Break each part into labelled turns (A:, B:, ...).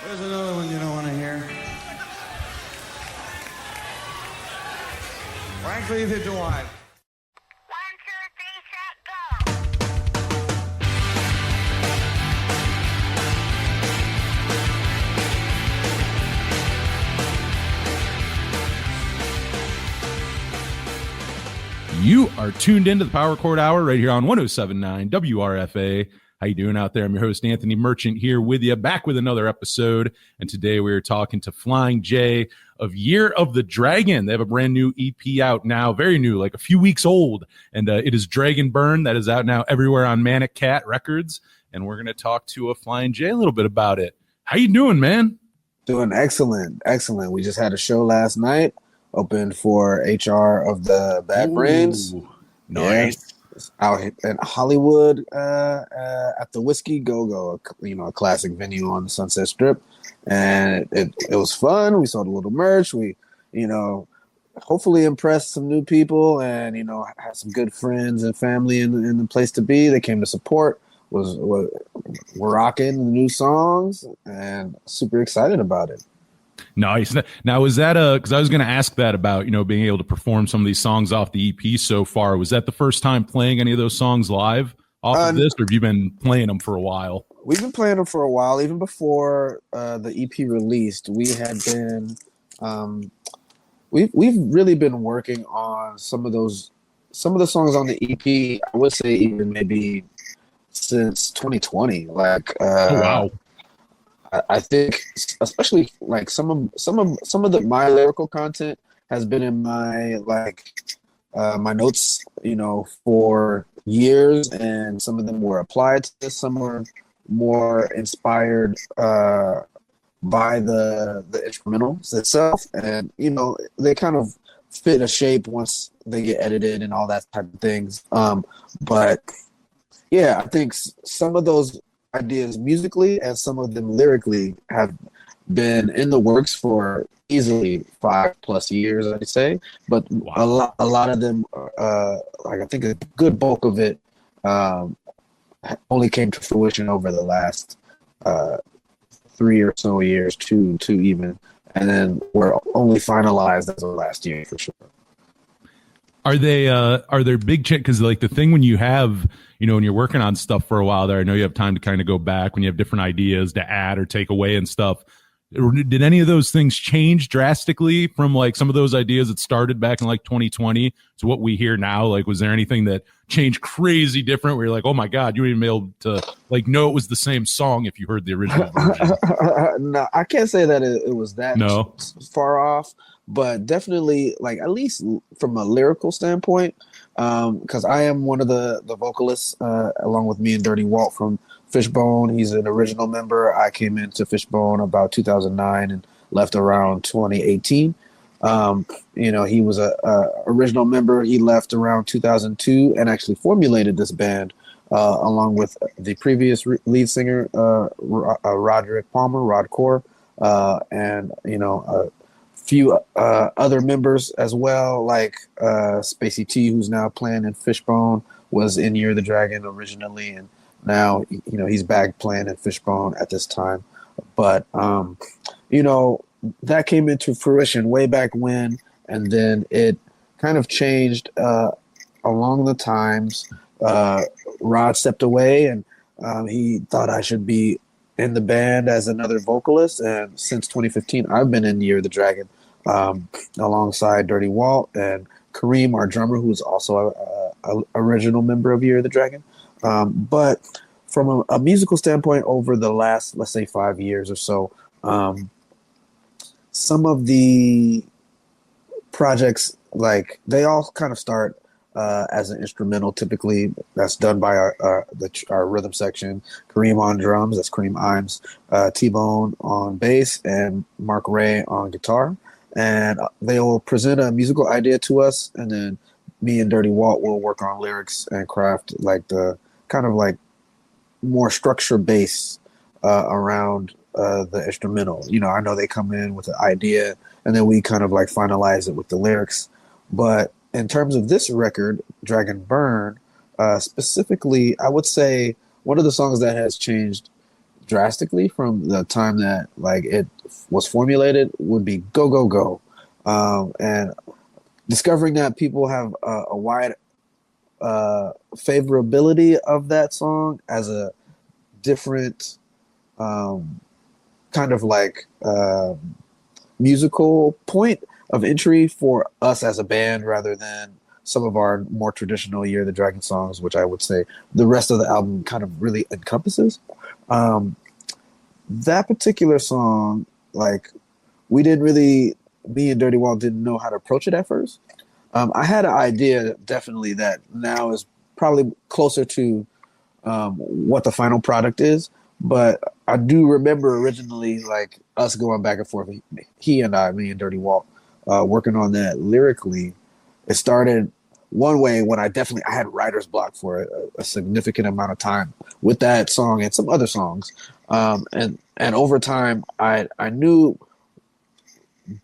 A: There's another one you don't want to hear. Frankly, neither do I.
B: 1, 2, 3, set, go.
C: You are tuned into the Power Chord Hour right here on 107.9 WRFA. How you doing out there? I'm your host, Anthony Merchant, here with you, back with another episode. And today we are talking to Flyin Jay of Year of the Dragon. They have a brand new EP out now, very new, like a few weeks old. And it is Dragon Burn. That is out now everywhere on Manic Kat Records. And we're going to talk to Flyin Jay a little bit about it. How you doing, man?
D: Doing excellent. We just had a show last night, opened for HR of the Bad Brains.
C: Nice.
D: Out in Hollywood at the Whiskey Go-Go, a classic venue on the Sunset Strip. And it was fun. We sold a little merch. We, hopefully impressed some new people and, had some good friends and family in the place to be. They came to support. We're rocking the new songs and super excited about it.
C: Nice. Now, was that because I was going to ask that about, being able to perform some of these songs off the EP so far. Was that the first time playing any of those songs live off of this, or have you been playing them for a while?
D: We've been playing them for a while. Even before the EP released, we had been, we've really been working on some of the songs on the EP. I would say even maybe since 2020.
C: Oh, wow.
D: I think, especially like some of my lyrical content has been in my my notes, for years, and some of them were applied to this. Some were more inspired by the instrumentals itself, and they kind of fit a shape once they get edited and all that type of things. But yeah, I think some of those ideas musically and some of them lyrically have been in the works for easily 5+ years, I'd say. But wow. a lot of them, I think a good bulk of it only came to fruition over the last 3 or so years, two even, and then were only finalized as of last year for sure.
C: Are there big changes? Because like the thing when you have, when you're working on stuff for a while there, I know you have time to kind of go back when you have different ideas to add or take away and stuff. Did any of those things change drastically from like some of those ideas that started back in like 2020 to what we hear now? Like, was there anything that changed crazy different where you're like, oh my God, you wouldn't even be able to like know it was the same song if you heard the original version?
D: No, I can't say that it was that far off. But definitely, like, at least from a lyrical standpoint, because I am one of the vocalists, along with me and Dirty Walt from Fishbone. He's an original member. I came into Fishbone about 2009 and left around 2018. He was a original member. He left around 2002 and actually formulated this band along with the previous lead singer, Roderick Palmer, Rod Core, and few other members as well, like Spacey T, who's now playing in Fishbone, was in Year of the Dragon originally, and now he's back playing in Fishbone at this time. But that came into fruition way back when, and then it kind of changed along the times. Rod stepped away, and he thought I should be in the band as another vocalist, and since 2015 I've been in Year of the Dragon alongside Dirty Walt and Kareem, our drummer, who's also a original member of Year of the Dragon. But from a musical standpoint, over the last, let's say, 5 years or so, some of the projects, like, they all kind of start as an instrumental. Typically, that's done by our rhythm section. Kareem on drums, that's Kareem Imes, T-Bone on bass, and Mark Ray on guitar. And they will present a musical idea to us, and then me and Dirty Walt will work on lyrics and craft like the kind of like more structure base around the instrumental. I know they come in with an idea, and then we kind of like finalize it with the lyrics. But in terms of this record, Dragon Burn, specifically, I would say one of the songs that has changed drastically from the time that like it was formulated would be Go Go Go, and discovering that people have a wide favorability of that song as a different kind of like musical point of entry for us as a band rather than some of our more traditional Year of the Dragon songs, which I would say the rest of the album kind of really encompasses. That particular song, like we didn't really, me and Dirty Walt didn't know how to approach it at first. I had an idea definitely that now is probably closer to what the final product is, but I do remember originally like us going back and forth. He and I, me and Dirty Walt, working on that lyrically. It started one way when I had writer's block for a significant amount of time with that song and some other songs, and over time I knew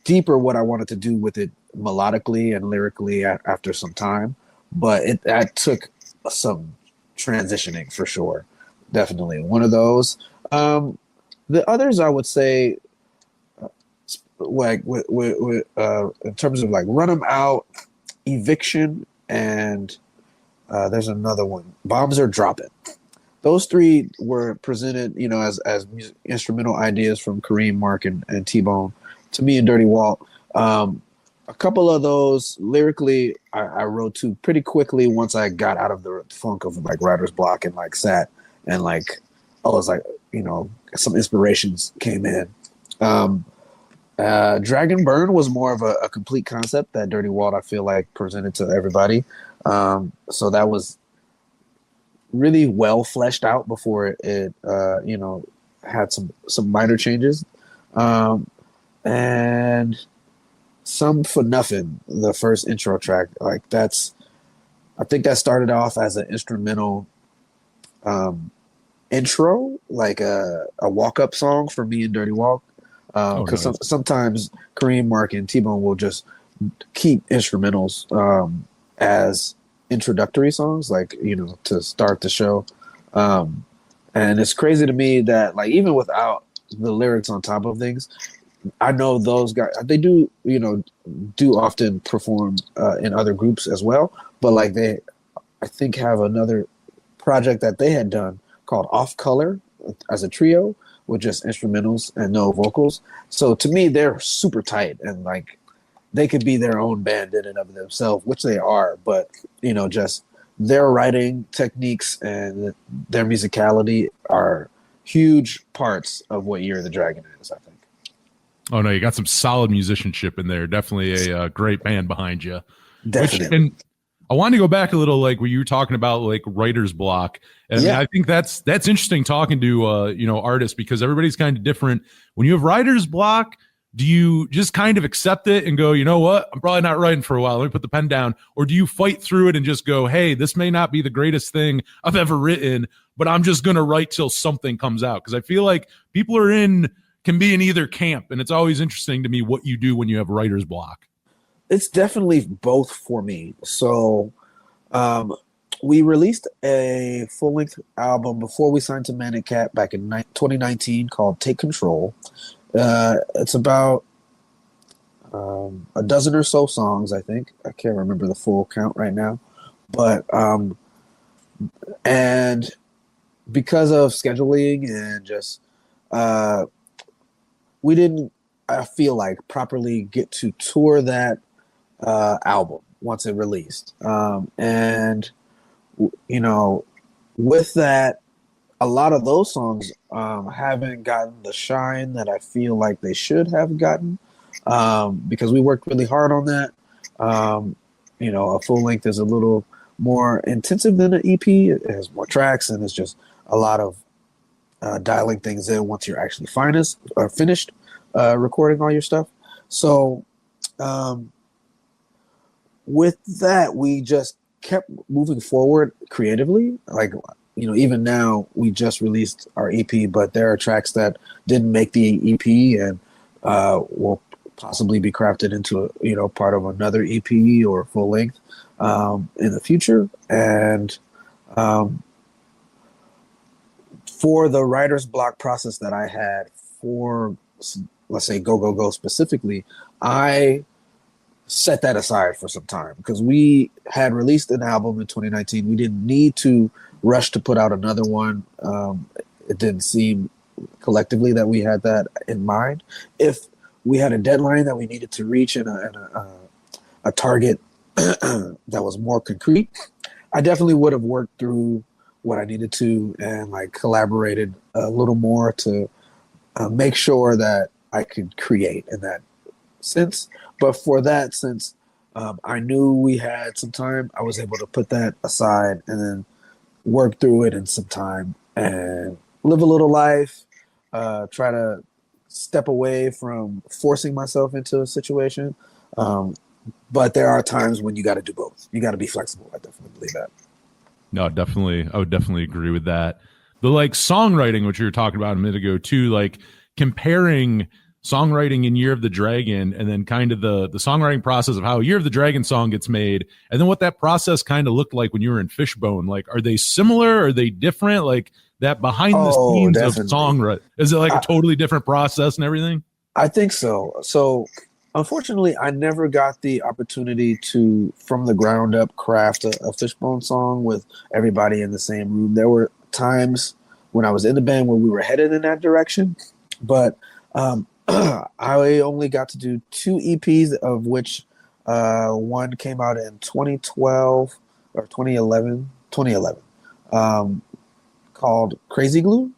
D: deeper what I wanted to do with it melodically and lyrically after some time, but that took some transitioning for sure. Definitely one of those. The others I would say, like with in terms of like Run 'Em Out, Eviction, and there's another one, Bombs Are Dropping. Those three were presented, as instrumental ideas from Kareem, Mark, and T-Bone to me and Dirty Walt. A couple of those lyrically, I wrote to pretty quickly once I got out of the funk of like writer's block and like sat and like I was like, some inspirations came in. Dragon Burn was more of a complete concept that Dirty Walt I feel like presented to everybody. So that was really well fleshed out before it had some minor changes. And Some for Nothing, the first intro track, like I think that started off as an instrumental intro, like a walk-up song for me and Dirty Walt. Because sometimes Kareem, Mark, and T-Bone will just keep instrumentals as introductory songs, like, to start the show. And it's crazy to me that, like, even without the lyrics on top of things, I know those guys, they do, do often perform in other groups as well. But, like, they, I think, have another project that they had done called Off Color as a trio with just instrumentals and no vocals. So to me, they're super tight and like they could be their own band in and of themselves, which they are. But, just their writing techniques and their musicality are huge parts of what Year of the Dragon is, I think.
C: Oh, no, you got some solid musicianship in there. Definitely a great band behind you.
D: Definitely.
C: And I wanted to go back a little, like when you were talking about like writer's block. And
D: yeah.
C: I think that's interesting talking to, artists, because everybody's kind of different. When you have writer's block, do you just kind of accept it and go, you know what, I'm probably not writing for a while, let me put the pen down? Or do you fight through it and just go, hey, this may not be the greatest thing I've ever written, but I'm just going to write till something comes out? Because I feel like people can be in either camp. And it's always interesting to me what you do when you have writer's block.
D: It's definitely both for me. So we released a full-length album before we signed to Manic Kat back in 2019 called Take Control. It's about a dozen or so songs, I think. I can't remember the full count right now. But and because of scheduling and just we didn't, I feel like, properly get to tour that album once it released. And with that, a lot of those songs haven't gotten the shine that I feel like they should have gotten, because we worked really hard on that. A full length is a little more intensive than an EP. It has more tracks, and it's just a lot of dialing things in once you're actually finished recording all your stuff. So with that, we just kept moving forward creatively. Like, even now we just released our EP, but there are tracks that didn't make the EP and will possibly be crafted into part of another EP or full length in the future. And for the writer's block process that I had for, let's say, Go Go Go specifically, I set that aside for some time because we had released an album in 2019. We didn't need to rush to put out another one. It didn't seem collectively that we had that in mind. If we had a deadline that we needed to reach and a target that was more concrete, I definitely would have worked through what I needed to and like collaborated a little more to make sure that I could create in that sense. But for that, since I knew we had some time, I was able to put that aside and then work through it in some time and live a little life, try to step away from forcing myself into a situation. But there are times when you got to do both. You got to be flexible. I definitely believe that.
C: No, definitely. I would definitely agree with that. The like songwriting, which you were talking about a minute ago too, like comparing songwriting in Year of the Dragon and then kind of the songwriting process of how Year of the Dragon song gets made and then what that process kind of looked like when you were in Fishbone. Like, are they similar? Are they different? Like that behind the scenes of songwriting, is it like a totally different process and everything?
D: I think so. So unfortunately, I never got the opportunity to, from the ground up, craft a Fishbone song with everybody in the same room. There were times when I was in the band where we were headed in that direction, but I only got to do 2 EPs, of which one came out in 2012 or 2011, called Crazy Glue.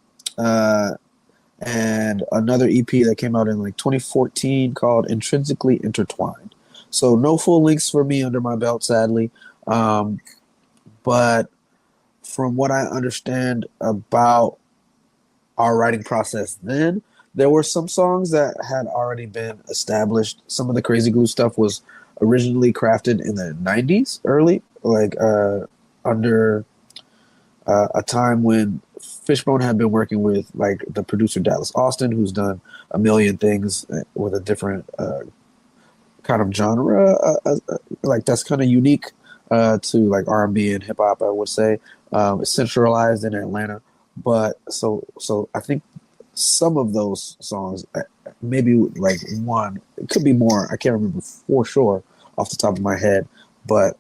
D: And another EP that came out in like 2014 called Intrinsically Intertwined. So no full lengths for me under my belt, sadly. But from what I understand about our writing process then, there were some songs that had already been established. Some of the Crazy Glue stuff was originally crafted in the 90s, early, like under a time when Fishbone had been working with like the producer Dallas Austin, who's done a million things with a different kind of genre, like that's kind of unique to like R&B and hip hop, I would say. It's centralized in Atlanta, but so I think some of those songs, maybe like one, it could be more. I can't remember for sure off the top of my head, but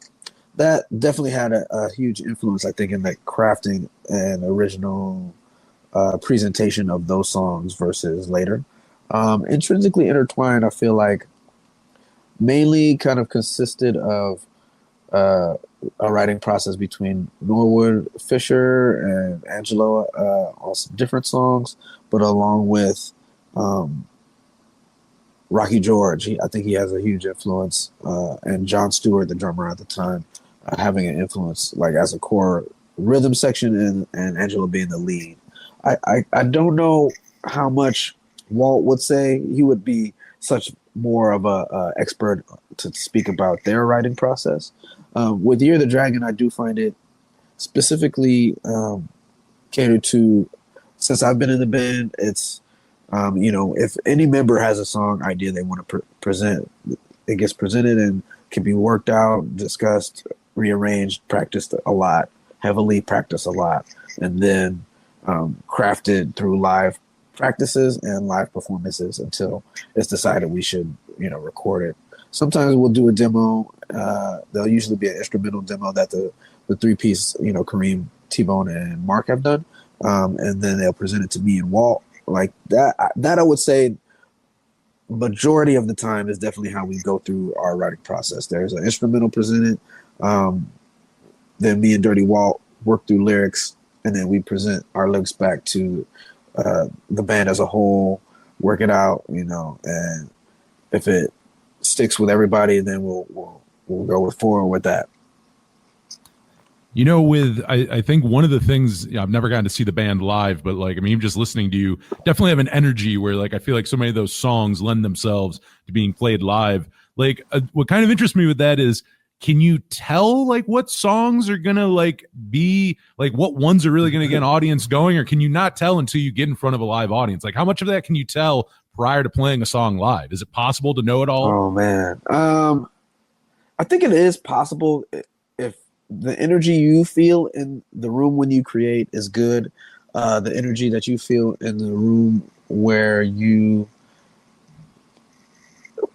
D: that definitely had a huge influence, I think, in the crafting and original presentation of those songs versus later. Intrinsically Intertwined, I feel like, mainly kind of consisted of a writing process between Norwood Fisher and Angelo on some different songs, but along with Rocky George. I think he has a huge influence, and John Stewart, the drummer at the time, having an influence like as a core rhythm section and Angelo being the lead. I don't know how much Walt would say. He would be such more of a expert to speak about their writing process. With Year of the Dragon, I do find it specifically catered to, since I've been in the band, it's, if any member has a song idea they want to present, it gets presented and can be worked out, discussed, rearranged, practiced a lot, heavily practiced a lot, and then crafted through live practices and live performances until it's decided we should, record it. Sometimes we'll do a demo. There'll usually be an instrumental demo that the 3-piece, Kareem, T-Bone, and Mark have done. And then they'll present it to me and Walt. Like that I would say majority of the time is definitely how we go through our writing process. There's an instrumental presented. Then me and Dirty Walt work through lyrics, and then we present our lyrics back to the band as a whole, work it out, and if it sticks with everybody, then we'll go forward with that.
C: I think one of the things, I've never gotten to see the band live, but even just listening to you, definitely have an energy where I feel like so many of those songs lend themselves to being played live. What kind of interests me with that is, can you tell what songs are gonna be what ones are really gonna get an audience going, or can you not tell until you get in front of a live audience? How much of that can you tell prior to playing a song live? Is it possible to know it all?
D: Oh man, I think it is possible if the energy you feel in the room when you create is good. the energy that you feel in the room where you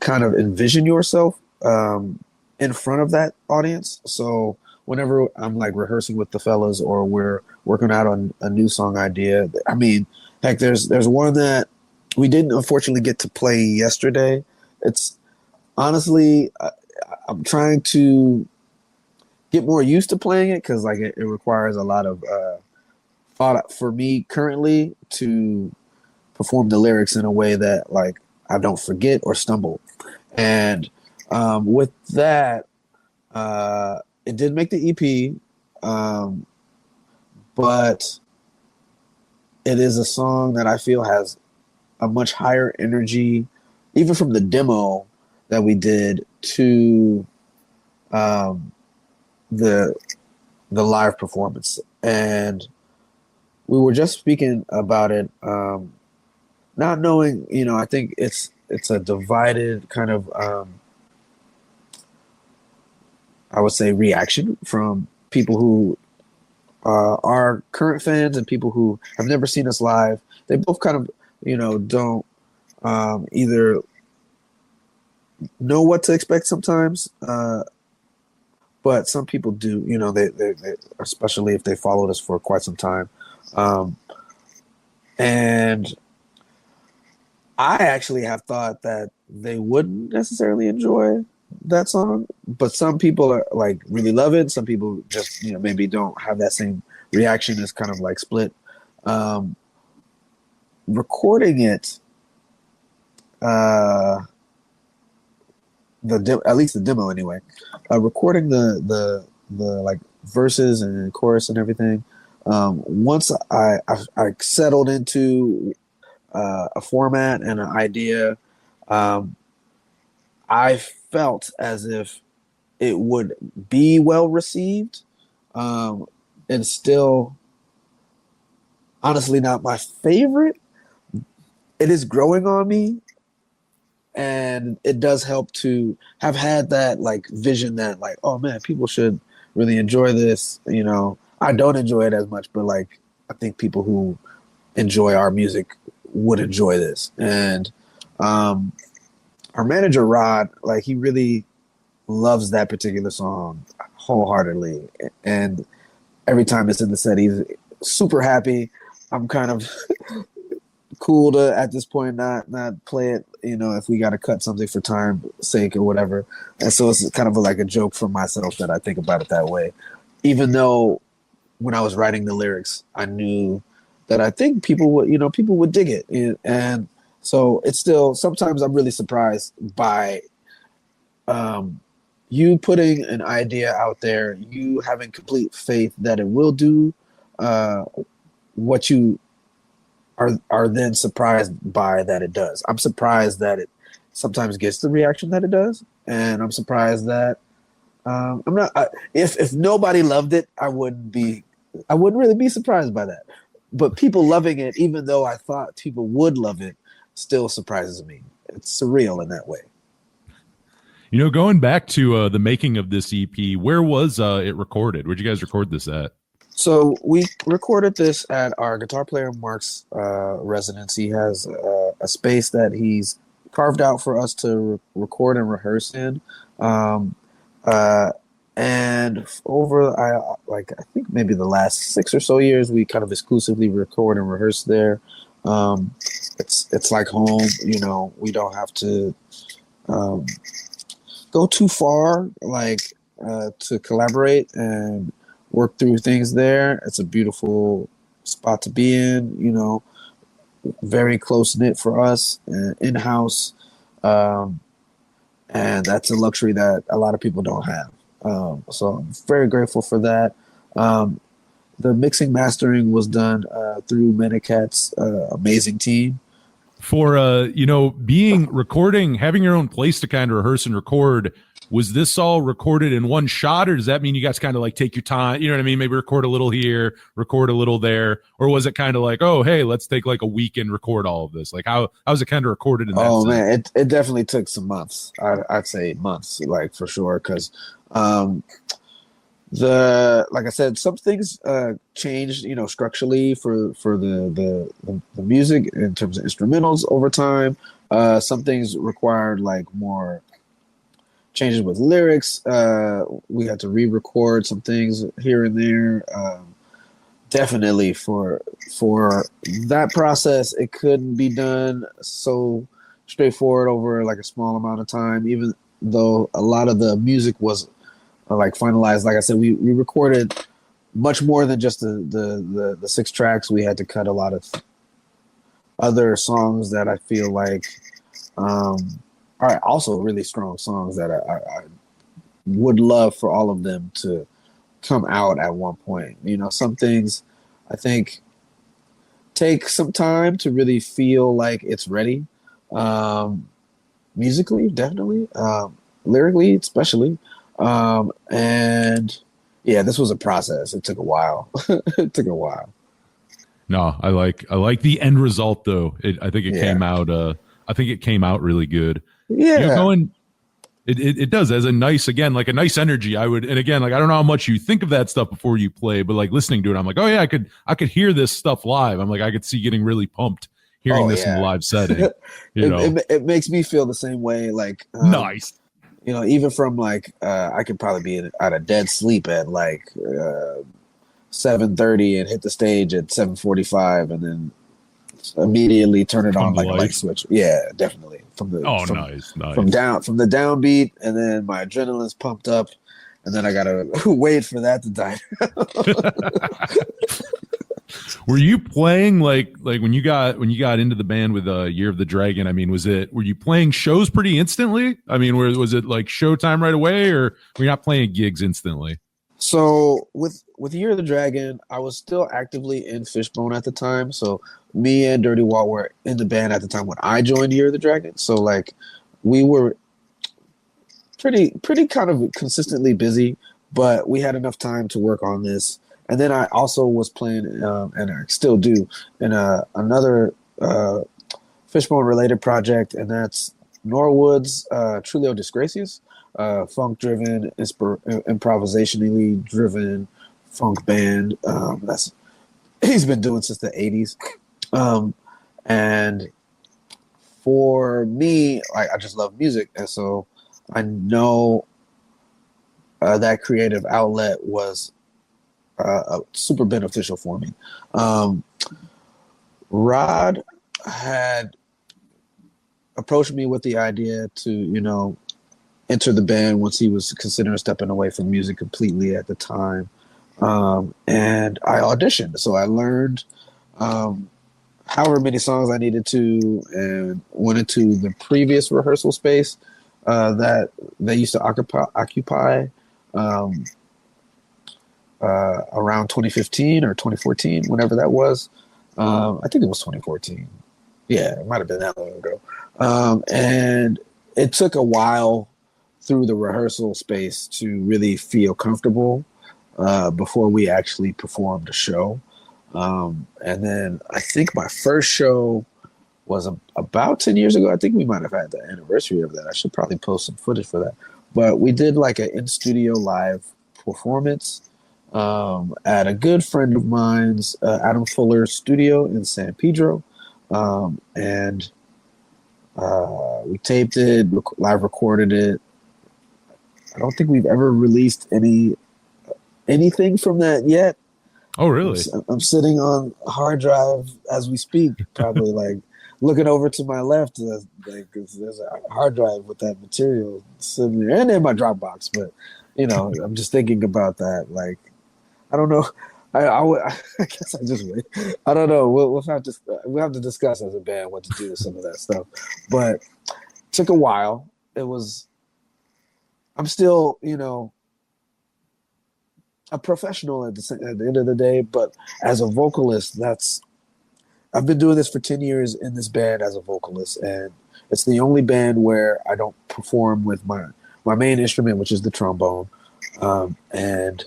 D: kind of envision yourself in front of that audience. So whenever I'm like rehearsing with the fellas or we're working out on a new song idea, I mean, heck, there's one that we didn't unfortunately get to play yesterday. It's honestly, I'm trying to get more used to playing it because like it requires a lot of thought for me currently to perform the lyrics in a way that like I don't forget or stumble. And with that, it did make the EP, but it is a song that I feel has a much higher energy, even from the demo that we did to the live performance. And we were just speaking about it, not knowing, I think it's a divided kind of, I would say, reaction from people who are current fans and people who have never seen us live. They both kind of, don't either know what to expect sometimes, but some people do, they especially if they followed us for quite some time. And I actually have thought that they wouldn't necessarily enjoy that song, but some people are like really love it. Some people just, maybe don't have that same reaction. Is kind of like split. Recording it, at least the demo anyway, recording the like verses and chorus and everything. Once I settled into a format and an idea, I felt as if it would be well received, and still, honestly, not my favorite. It is growing on me, and it does help to have had that like vision that like, oh man, people should really enjoy this. I don't enjoy it as much, but like I think people who enjoy our music would enjoy this. And our manager Rod, like he really loves that particular song wholeheartedly, and every time it's in the set, he's super happy. I'm kind of cool to at this point not play it, if we got to cut something for time sake or whatever. And so it's kind of like a joke for myself that I think about it that way, even though when I was writing the lyrics, I knew that I think people would dig it. And so it's still, sometimes I'm really surprised by you putting an idea out there, you having complete faith that it will do what you are then surprised by that it does. I'm surprised that it sometimes gets the reaction that it does, and I'm surprised that I'm not. If nobody loved it, I wouldn't really be surprised by that. But people loving it, even though I thought people would love it, still surprises me. It's surreal in that way.
C: Going back to the making of this EP, where was it recorded? Where'd you guys record this at?
D: So we recorded this at our guitar player Mark's residence. He has a space that he's carved out for us to record and rehearse in. And over, I think maybe the last 6 or so years, we kind of exclusively record and rehearse there. It's like home, we don't have to go too far, to collaborate and work through things there. It's a beautiful spot to be in, very close knit for us, in-house. And that's a luxury that a lot of people don't have. So I'm very grateful for that. The mixing mastering was done through Manic Kat's amazing team.
C: For having your own place to kind of rehearse and record, was this all recorded in one shot, or does that mean you guys kind of like take your time? You know what I mean? Maybe record a little here, record a little there, or was it kind of like, oh, hey, let's take like a week and record all of this? Like how was it kind of recorded in that sense?
D: Man, it definitely took some months. I'd say months, like for sure, because Like I said, some things changed, structurally for the music in terms of instrumentals over time. Some things required like more changes with lyrics. We had to re-record some things here and there. Definitely for that process, it couldn't be done so straightforward over like a small amount of time. Even though a lot of the music was like finalized, like I said, we recorded much more than just the 6 tracks. We had to cut a lot of other songs that I feel like are also really strong songs that I would love for all of them to come out at one point. Some things I think take some time to really feel like it's ready. Musically, definitely. Lyrically, especially. And yeah, this was a process. It took a while. It took a while.
C: No, I like the end result though. I think it came out. I think it came out really good.
D: Yeah.
C: It does as a nice energy. I would, and again, like I don't know how much you think of that stuff before you play, but like listening to it, I'm like, oh yeah, I could hear this stuff live. I'm like, I could see getting really pumped hearing this in a live setting.
D: It makes me feel the same way. Like
C: nice.
D: Even from like I could probably be out of dead sleep at like 7:30 and hit the stage at 7:45, and then immediately turn it on like a light switch. Yeah, definitely.
C: Nice.
D: From the downbeat, and then my adrenaline's pumped up, and then I gotta wait for that to die.
C: Were you playing like when you got into the band with Year of the Dragon? I mean, were you playing shows pretty instantly? I mean, was it like showtime right away, or were you not playing gigs instantly?
D: So with Year of the Dragon, I was still actively in Fishbone at the time. So me and Dirty Walt were in the band at the time when I joined Year of the Dragon. So like we were pretty kind of consistently busy, but we had enough time to work on this. And then I also was playing, and I still do, in another Fishbone related project, and that's Norwood's Trulio Disgracias. Funk-driven, improvisationally driven funk band. That's he's been doing since the 80s. And for me, I just love music, and so I know that creative outlet was super beneficial for me. Rod had approached me with the idea to, enter the band once he was considering stepping away from music completely at the time. And I auditioned. So I learned however many songs I needed to, and went into the previous rehearsal space that they used to occupy around 2015 or 2014, whenever that was. I think it was 2014. Yeah, it might have been that long ago. And it took a while through the rehearsal space to really feel comfortable before we actually performed a show. And then I think my first show was about 10 years ago. I think we might have had the anniversary of that. I should probably post some footage for that. But we did like an in-studio live performance at a good friend of mine's, Adam Fuller's studio in San Pedro. And we taped it, live recorded it. I don't think we've ever released anything from that yet.
C: Oh, really?
D: I'm sitting on a hard drive as we speak, probably like looking over to my left. There's a hard drive with that material sitting there, and in my Dropbox. But I'm just thinking about that. Like, I don't know. I guess I just wait. I don't know. We'll have to discuss as a band what to do with some of that stuff. But it took a while. I'm still, a professional at the end of the day, but as a vocalist, I've been doing this for 10 years in this band as a vocalist, and it's the only band where I don't perform with my main instrument, which is the trombone. And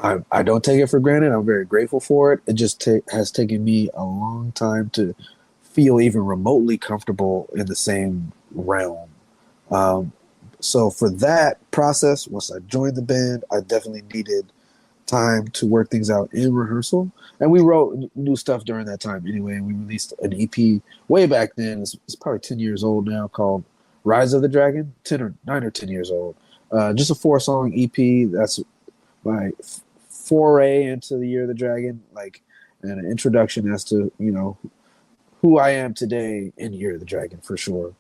D: I don't take it for granted. I'm very grateful for it. It just has taken me a long time to feel even remotely comfortable in the same realm. So for that process, once I joined the band, I definitely needed time to work things out in rehearsal. And we wrote new stuff during that time anyway. And we released an EP way back then. It's probably 10 years old now, called Rise of the Dragon, 9 or 10 years old. Just a 4-song EP. That's my foray into the Year of the Dragon, like, and an introduction as to, who I am today in Year of the Dragon, for sure.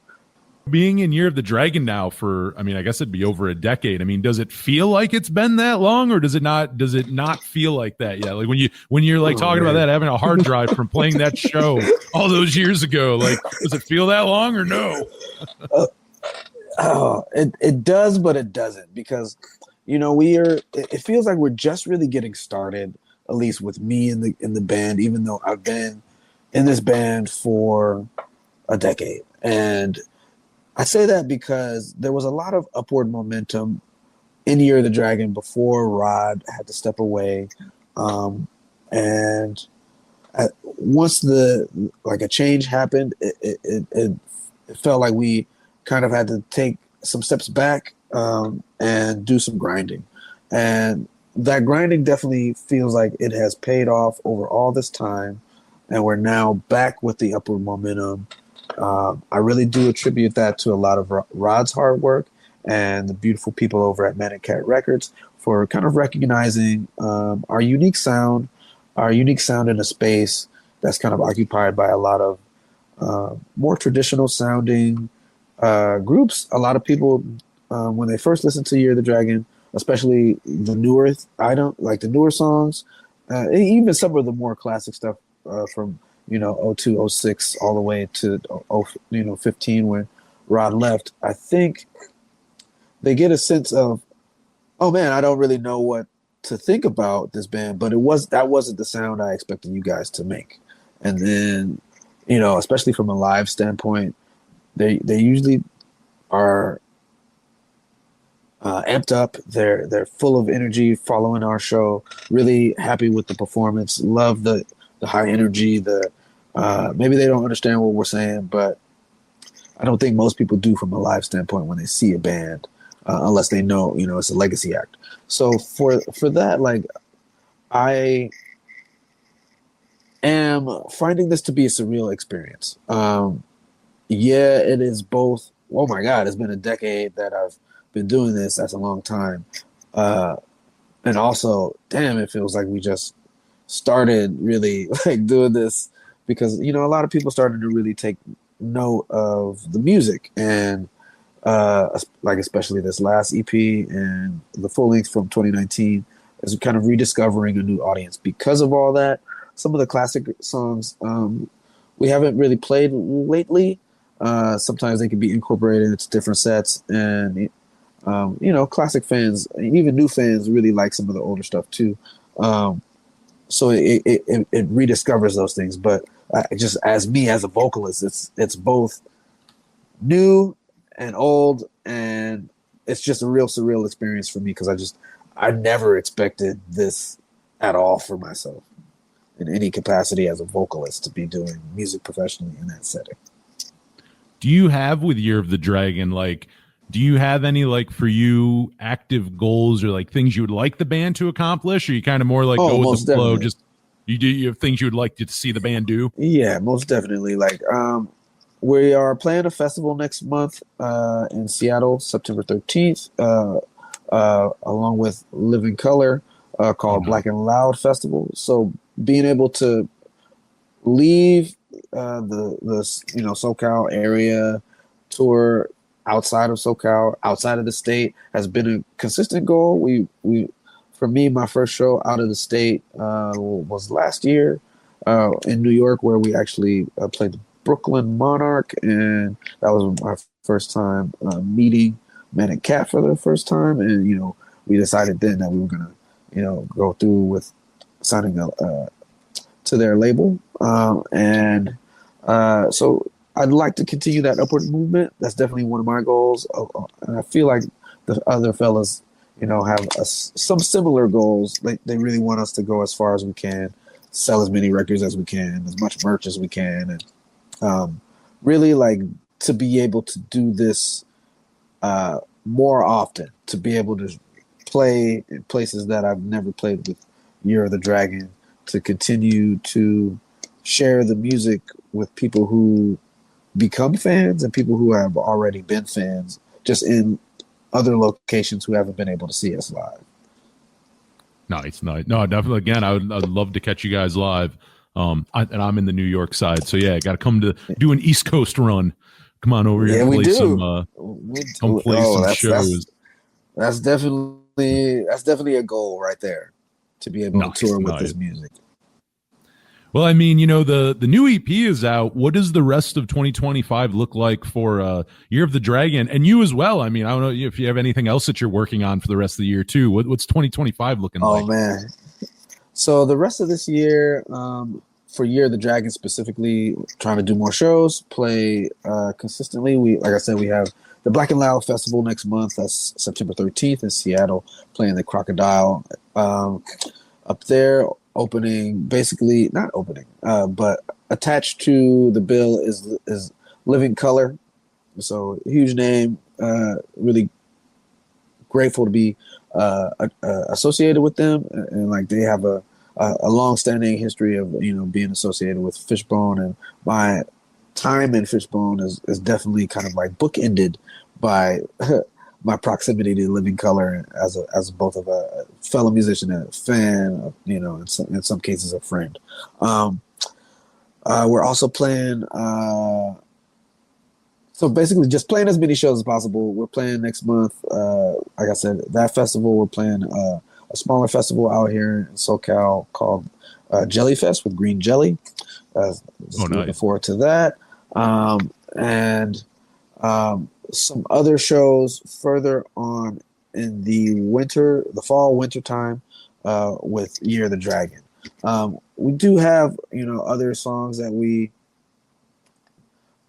C: Being in Year of the Dragon now for, I guess it'd be over a decade. Does it feel like it's been that long, or does it not feel like that yet? Like when you're like talking about that, having a hard drive from playing that show all those years ago, like, does it feel that long or no?
D: It does, but it doesn't, because, it feels like we're just really getting started, at least with me in the band, even though I've been in this band for a decade. And I say that because there was a lot of upward momentum in Year of the Dragon before Rod had to step away. And once a change happened, it felt like we kind of had to take some steps back and do some grinding. And that grinding definitely feels like it has paid off over all this time. And we're now back with the upward momentum. I really do attribute that to a lot of Rod's hard work and the beautiful people over at Manic Kat Records for kind of recognizing our unique sound in a space that's kind of occupied by a lot of more traditional sounding groups. A lot of people, when they first listen to Year of the Dragon, especially the newer the newer songs, even some of the more classic stuff from 02, 06 all the way to 15 when Rod left, I think they get a sense of, oh man, I don't really know what to think about this band, but that wasn't the sound I expected you guys to make. And then, especially from a live standpoint, they usually are amped up. They're full of energy following our show, really happy with the performance, love the high energy, maybe they don't understand what we're saying, but I don't think most people do from a live standpoint when they see a band, unless they know, it's a legacy act. So for that, like, I am finding this to be a surreal experience. Yeah, it is both. Oh my God, it's been a decade that I've been doing this. That's a long time. And also, damn, it feels like we just started really like doing this, because a lot of people started to really take note of the music, and like especially this last EP and the full length from 2019 is kind of rediscovering a new audience because of all that. Some of the classic songs we haven't really played lately. Sometimes they can be incorporated into different sets, and classic fans, even new fans, really like some of the older stuff too. So it rediscovers those things. But just as me as a vocalist, it's both new and old, and it's just a real surreal experience for me, because I never expected this at all for myself in any capacity as a vocalist, to be doing music professionally in that setting.
C: Do you have, with Year of the Dragon, like, do you have any, like, for you, active goals or like things you would like the band to accomplish? Or you kind of more like go with the flow?
D: Definitely.
C: Just you have things you would like to see the band do?
D: Yeah, most definitely. Like, we are playing a festival next month in Seattle, September 13th, along with Living Color, called Black and Loud Festival. So being able to leave the SoCal area, tour outside of SoCal, outside of the state, has been a consistent goal. We for me, my first show out of the state was last year in New York, where we actually played the Brooklyn Monarch, and that was my first time meeting Manic Kat for the first time. And we decided then that we were gonna go through with signing to their label, so I'd like to continue that upward movement. That's definitely one of my goals, and I feel like the other fellas have some similar goals. They really want us to go as far as we can, sell as many records as we can, as much merch as we can, and really like to be able to do this more often, to be able to play in places that I've never played with Year of the Dragon, to continue to share the music with people who become fans and people who have already been fans just in other locations who haven't been able to see us live.
C: Nice. No, definitely. Again, I'd love to catch you guys live. And I'm in the New York side, so yeah, got to come to do an East Coast run. Come on over here and play some some shows.
D: That's definitely a goal right there, to be able to tour with this music.
C: Well, I mean, the new EP is out. What does the rest of 2025 look like for Year of the Dragon, and you as well? I mean, I don't know if you have anything else that you're working on for the rest of the year too. What's 2025 looking like?
D: Oh man, so the rest of this year, for Year of the Dragon specifically, trying to do more shows, play consistently. Like I said, we have the Black and Loud Festival next month. That's September 13th in Seattle, playing the Crocodile up there. But attached to the bill is Living Color. So huge name, really grateful to be associated with them, and like they have a long-standing history of being associated with Fishbone, and my time in Fishbone is definitely kind of like bookended by my proximity to Living Color as both of a fellow musician and a fan, in some cases a friend. We're also playing, so basically just playing as many shows as possible. We're playing next month, like I said, that festival. We're playing a smaller festival out here in SoCal called Jellyfest with Green Jelly. Looking forward to that. And some other shows further on in the fall winter time with Year of the Dragon. We do have other songs that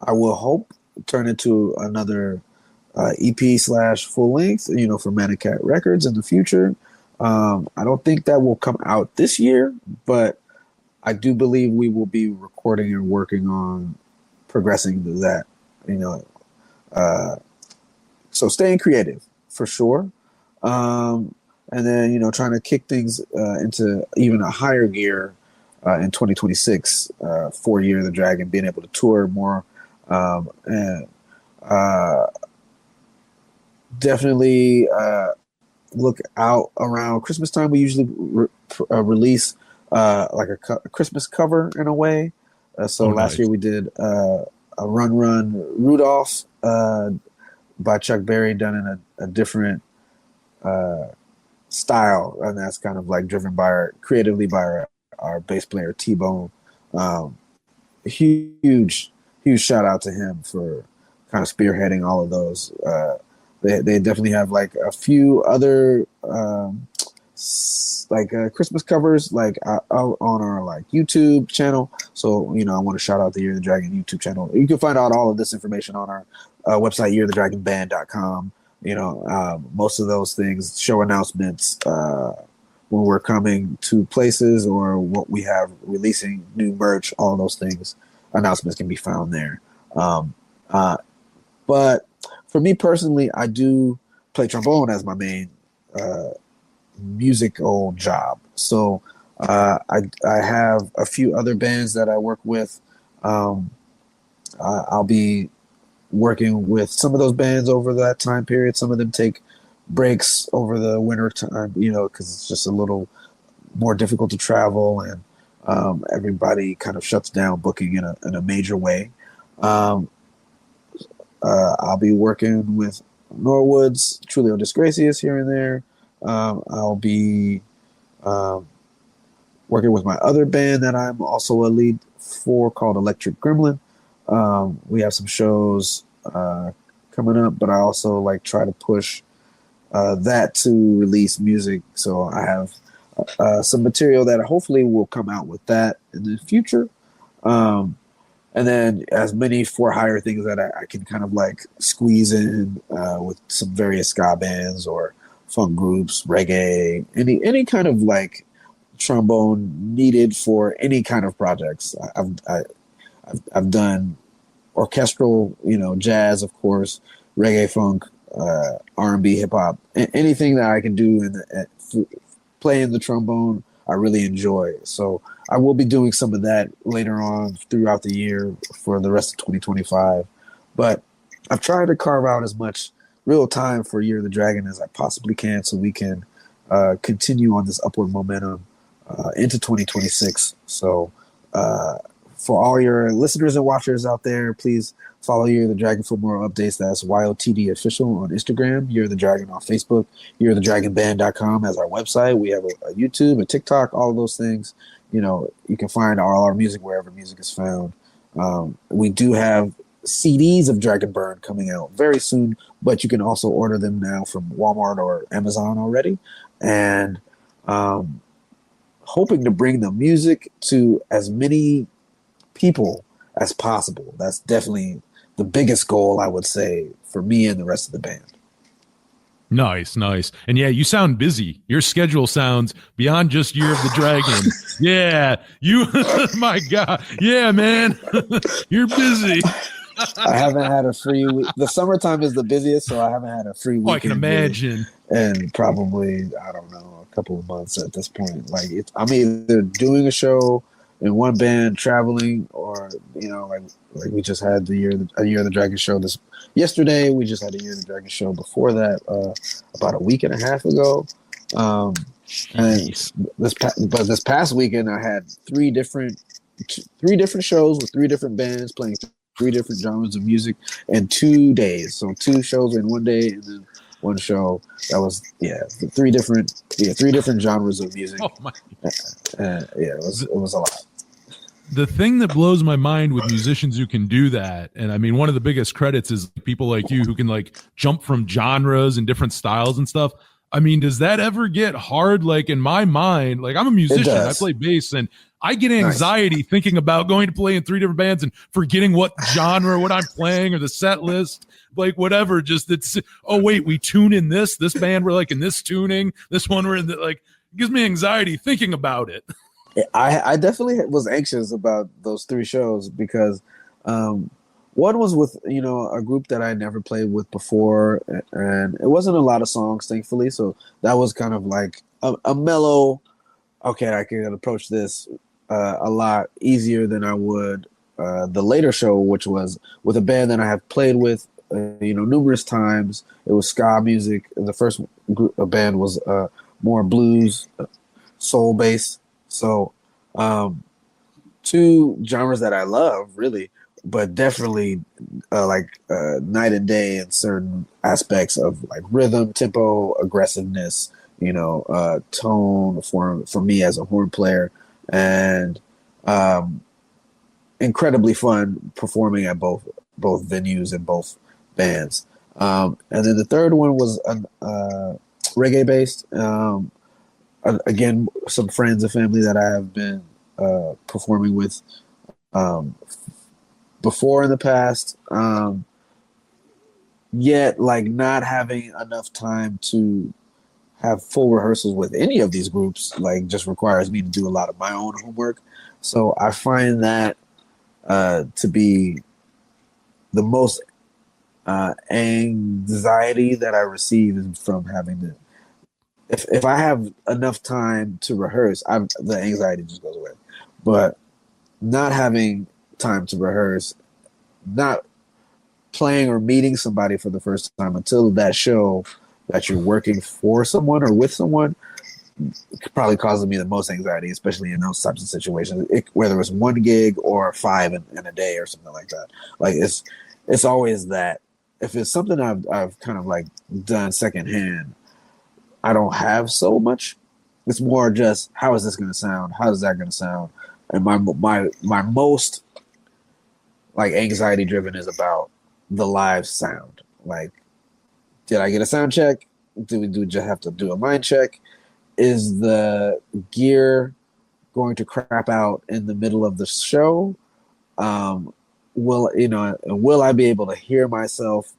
D: I will hope turn into another EP / full length for Manic Kat Records in the future. I don't think that will come out this year, but I do believe we will be recording and working on progressing to that. So staying creative for sure. And then, trying to kick things into even a higher gear in 2026 for Year of the Dragon, being able to tour more. And definitely look out around Christmas time. We usually release like a Christmas cover in a way. Last year we did a Run Run Rudolph by Chuck Berry, done in a different style, and that's kind of like driven creatively by our bass player T-Bone. Huge shout out to him for kind of spearheading all of those. They definitely have like a few other Christmas covers out on our YouTube channel. So I want to shout out the Year of the Dragon YouTube channel. You can find out all of this information on our website, yearofthedragonband.com. Most of those things, show announcements when we're coming to places or what we have releasing new merch, all those things, announcements can be found there. But for me personally, I do play trombone as my main musical job. So I have a few other bands that I work with. I'll be working with some of those bands over that time period. Some of them take breaks over the winter time, because it's just a little more difficult to travel, and everybody kind of shuts down booking in a major way. I'll be working with Norwood's, Trulio Disgracias here and there. I'll be working with my other band that I'm also a lead for called Electric Gremlin. We have some shows coming up, but I also try to push that to release music. So I have some material that hopefully will come out with that in the future. And then as many for hire things that I can kind of squeeze in with some various ska bands or funk groups, reggae, any kind of trombone needed for any kind of projects. I've done orchestral, jazz, of course, reggae, funk, R&B, hip hop, anything that I can do playing the trombone, I really enjoy. So I will be doing some of that later on throughout the year for the rest of 2025. But I've tried to carve out as much real time for Year of the Dragon as I possibly can so we can continue on this upward momentum into 2026. So for all your listeners and watchers out there, please follow Year of the Dragon for more updates. That's YOTD official on Instagram, Year of the Dragon on Facebook, yearofthedragonband.com as our website. We have a YouTube, a TikTok, all of those things. You know, you can find all our music wherever music is found. We do have CDs of Dragon Burn coming out very soon, but you can also order them now from Walmart or Amazon already. And hoping to bring the music to as many people as possible. That's definitely the biggest goal, I would say, for me and the rest of the band.
C: Nice. And yeah, you sound busy. Your schedule sounds beyond just Year of the Dragon. Yeah, my God. Yeah, man. You're busy.
D: I haven't had a free week. The summertime is the busiest, so I haven't had a free week.
C: I can imagine.
D: And probably, I don't know, a couple of months at this point. Like, I'm either doing a show in one band, traveling, or, you know, like we just had a Year of the Dragon show yesterday. We just had a Year of the Dragon show before that, about a week and a half ago. And this past weekend, I had three different shows with three different bands playing three different genres of music in 2 days. So 2 shows in one day, and then one show that was three different genres of music.
C: Oh my!
D: It was a lot.
C: The thing that blows my mind with musicians who can do that, and I mean, one of the biggest credits is people like you who can like jump from genres and different styles and stuff. I mean, does that ever get hard? Like in my mind, like I'm a musician, I play bass, and I get anxiety thinking about going to play in 3 different bands and forgetting what genre, what I'm playing, or the set list, like whatever. Just it's, oh wait, we tune in this band, we're like in this tuning, this one we're in like, it gives me anxiety thinking about it.
D: I definitely was anxious about those 3 shows because one was with, you know, a group that I never played with before, and it wasn't a lot of songs, thankfully. So that was kind of like a mellow, okay, I can approach this a lot easier than I would the later show, which was with a band that I have played with, numerous times. It was ska music. The first band was more blues, soul based. So 2 genres that I love, really, but definitely night and day in certain aspects of like rhythm, tempo, aggressiveness, tone for me as a horn player, and incredibly fun performing at both venues and both bands. And then the third one was reggae based. Again, some friends and family that I have been performing with before in the past, yet like not having enough time to have full rehearsals with any of these groups, like just requires me to do a lot of my own homework. So I find that to be the most anxiety that I receive is from having to. If I have enough time to rehearse, the anxiety just goes away. But not having time to rehearse, not playing or meeting somebody for the first time until that show that you're working for someone or with someone, probably causes me the most anxiety, especially in those types of situations. Whether it's one gig or 5 in a day or something like that. Like it's always that. If it's something I've kind of like done secondhand, I don't have so much. It's more just, how is this going to sound? How is that going to sound? And my most like anxiety driven is about the live sound. Like, did I get a sound check? Do we just have to do a line check? Is the gear going to crap out in the middle of the show? Will I be able to hear myself?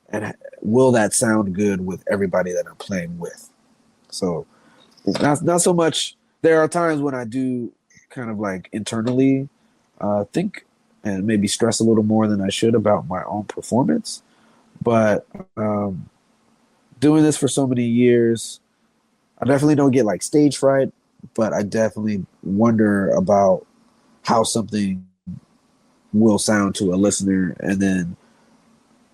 D: And will that sound good with everybody that I'm playing with? So not so much. There are times when I do kind of like internally think and maybe stress a little more than I should about my own performance. But doing this for so many years, I definitely don't get like stage fright, but I definitely wonder about how something will sound to a listener. And then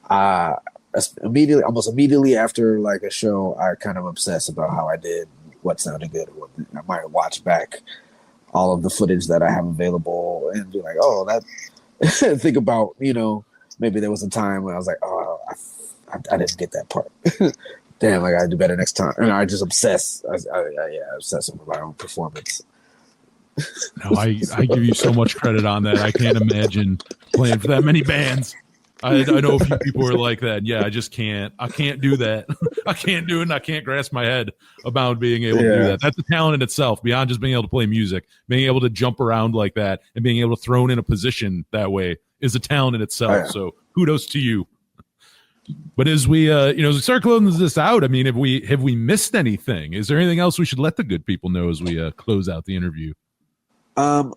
D: almost immediately after like a show, I kind of obsess about how I did, what sounded good. I might watch back all of the footage that I have available and be like, oh, that think about, maybe there was a time when I was like, oh, I didn't get that part. Damn, I gotta do better next time. And I just obsess. I obsess over my own performance.
C: No, I give you so much credit on that. I can't imagine playing for that many bands. I know a few people are like that. Yeah, I just can't. I can't do that. I can't do it, and I can't grasp my head about being able to do that. That's a talent in itself, beyond just being able to play music. Being able to jump around like that and being able to throw in a position that way is a talent in itself.
D: Yeah.
C: So kudos to you. But as we as we start closing this out, I mean, have we missed anything? Is there anything else we should let the good people know as we close out the interview?
D: I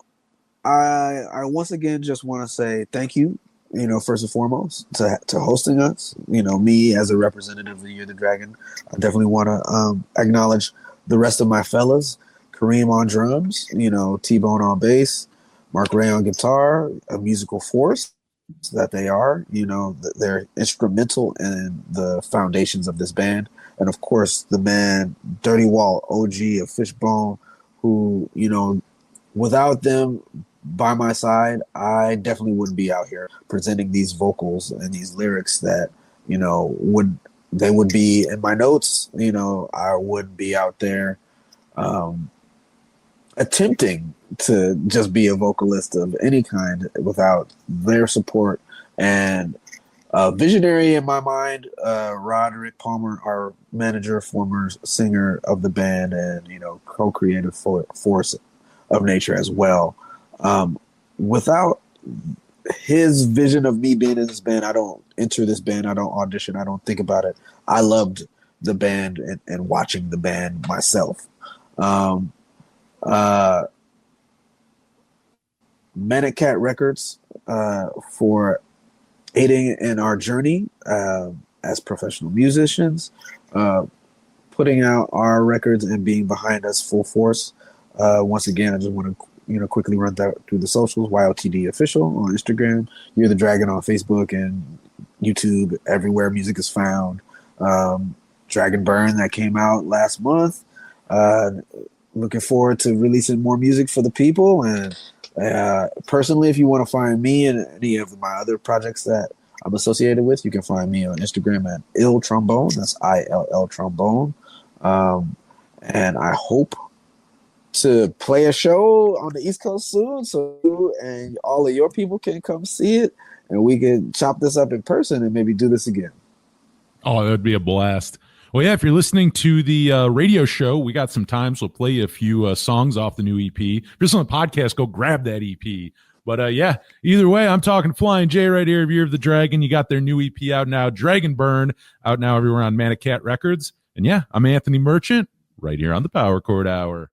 D: once again just want to say thank you, first and foremost to hosting us. Me as a representative of You're the Dragon, I definitely want to acknowledge the rest of my fellas, Kareem on drums, T-Bone on bass, Mark Ray on guitar, a musical force that they are. They're instrumental in the foundations of this band. And of course, the man, Dirty Walt, OG of Fishbone, who, without them by my side, I definitely wouldn't be out here presenting these vocals and these lyrics that, would be in my notes. I wouldn't be out there attempting to just be a vocalist of any kind without their support. And visionary in my mind, Roderick Palmer, our manager, former singer of the band, and co-creative force of nature as well. Without his vision of me being in this band, I don't enter this band, I don't audition, I don't think about it. I loved the band and watching the band myself. Manic Kat Records for aiding in our journey as professional musicians, putting out our records and being behind us full force. Once again, I just want to quickly run through the socials. YOTD official on Instagram, You're the Dragon on Facebook and YouTube, everywhere music is found. Dragon Burn that came out last month. Looking forward to releasing more music for the people. And personally, if you want to find me and any of my other projects that I'm associated with, you can find me on Instagram at Ill Trombone. That's ILL Trombone. And I hope to play a show on the East Coast soon, so you and all of your people can come see it, and we can chop this up in person and maybe do this again.
C: Oh, that would be a blast. Well, yeah, if you're listening to the radio show, we got some time, so we'll play you a few songs off the new EP. If you're listening on the podcast, go grab that EP. But yeah, either way, I'm talking Flyin Jay right here, Year of the Dragon. You got their new EP out now, Dragon Burn, out now everywhere on Manic Kat Records. And yeah, I'm Anthony Merchant, right here on the Power Chord Hour.